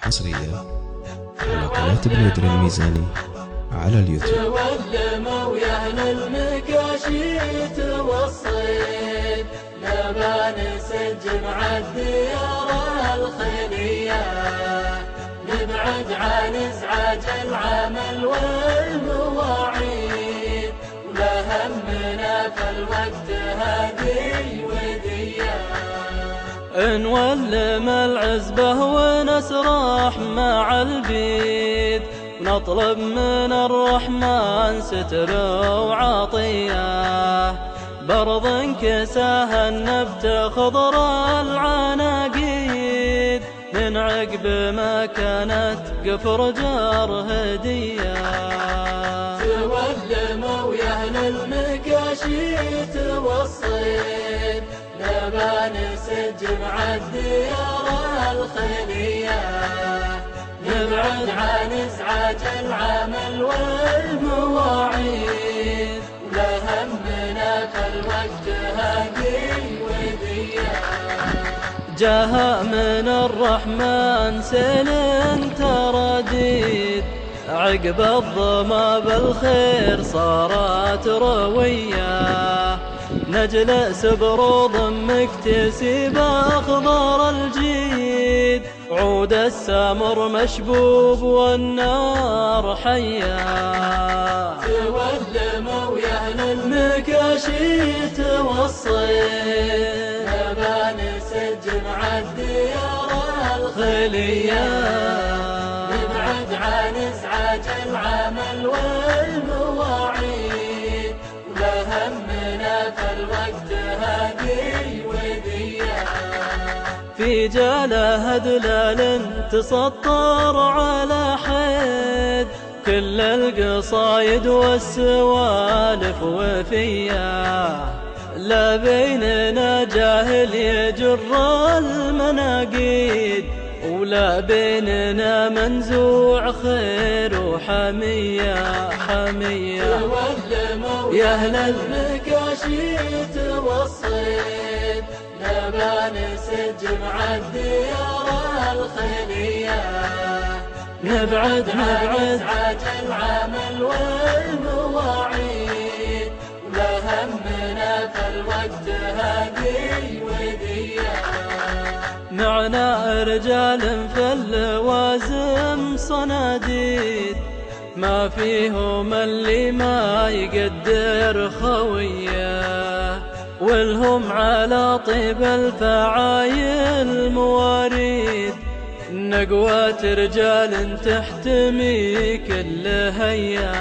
حصريا على قناة بليدر الميزاني على اليوتيوب. تولموا يا أهل المكاشيت والصيد، نبى نسجم الديار الخيرية، نبعد عن ازعاج العمل والمواعيد، ولا همنا في الوقت هذه ودية. نولم العزبة ونسرح مع البيد، ونطلب من الرحمن ستر وعطية، برض كساه النبت خضر العناقيد، من عقب ما كانت قفر جار هدية. تولموا يا أهل المكاشيت والصيد، نبى نسجم الديار الخيرية، نبعد عن ازعاج العمل والمواعيد، ولا همنا في الوقت هذه ودية. جاها من الرحمن سيل ترديد، عقب الظما بالخير صارت روية، نجلس بروض مكتسب أخضر الجيد، عود السمر مشبوب والنار حية. تولموا يا أهل المكاشيت والصيد، نبى نسجم الديار الخيرية، نبعد عن ازعاج العمل والمواعيد، ولا همنا في الوقت هذه ودية. في جاله دلال تسطر على حيد، كل القصايد والسوالف وفيه، لا بيننا جاهل يجر المناقيد، ولا بيننا منزوع خير وحمية حمية. تولموا يا أهل المكاشيت والصيد، نبى نسجم الديار الخيرية، نبعد ازعاج العمل والمواعيد، ولا همنا في الوقت هذه ودية. معنا رجال في اللوازم صناديد، ما فيهم اللي ما يقدر خويه، والهم على طيب الفعايل مواريد، نقوة رجال تحتمي كل هيا.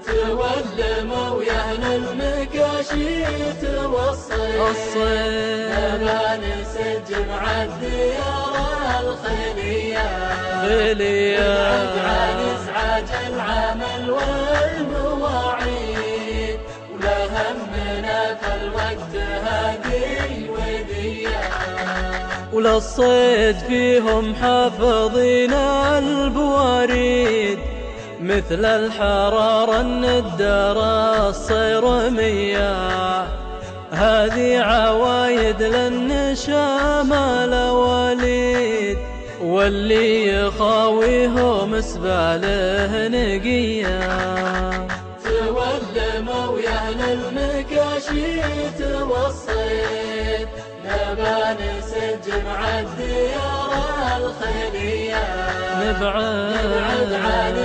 تولموا يا أهل المكاشيت والصيد، نبى نسجم الديار الخيرية، نبعد عن ازعاج العمل والمواعيد، ولا همنا في الوقت هذه ودية. وللصيد فيهم حافظين البواريد، مثل الحرارة الندارة الصيرمية، هذه عوايد للنشام الأواليد، واللي يخاويهم اسباله نقية. تولموا يا أهل المكاشيت والصيد، نبى نسجم الديار الخيرية، نبعد عن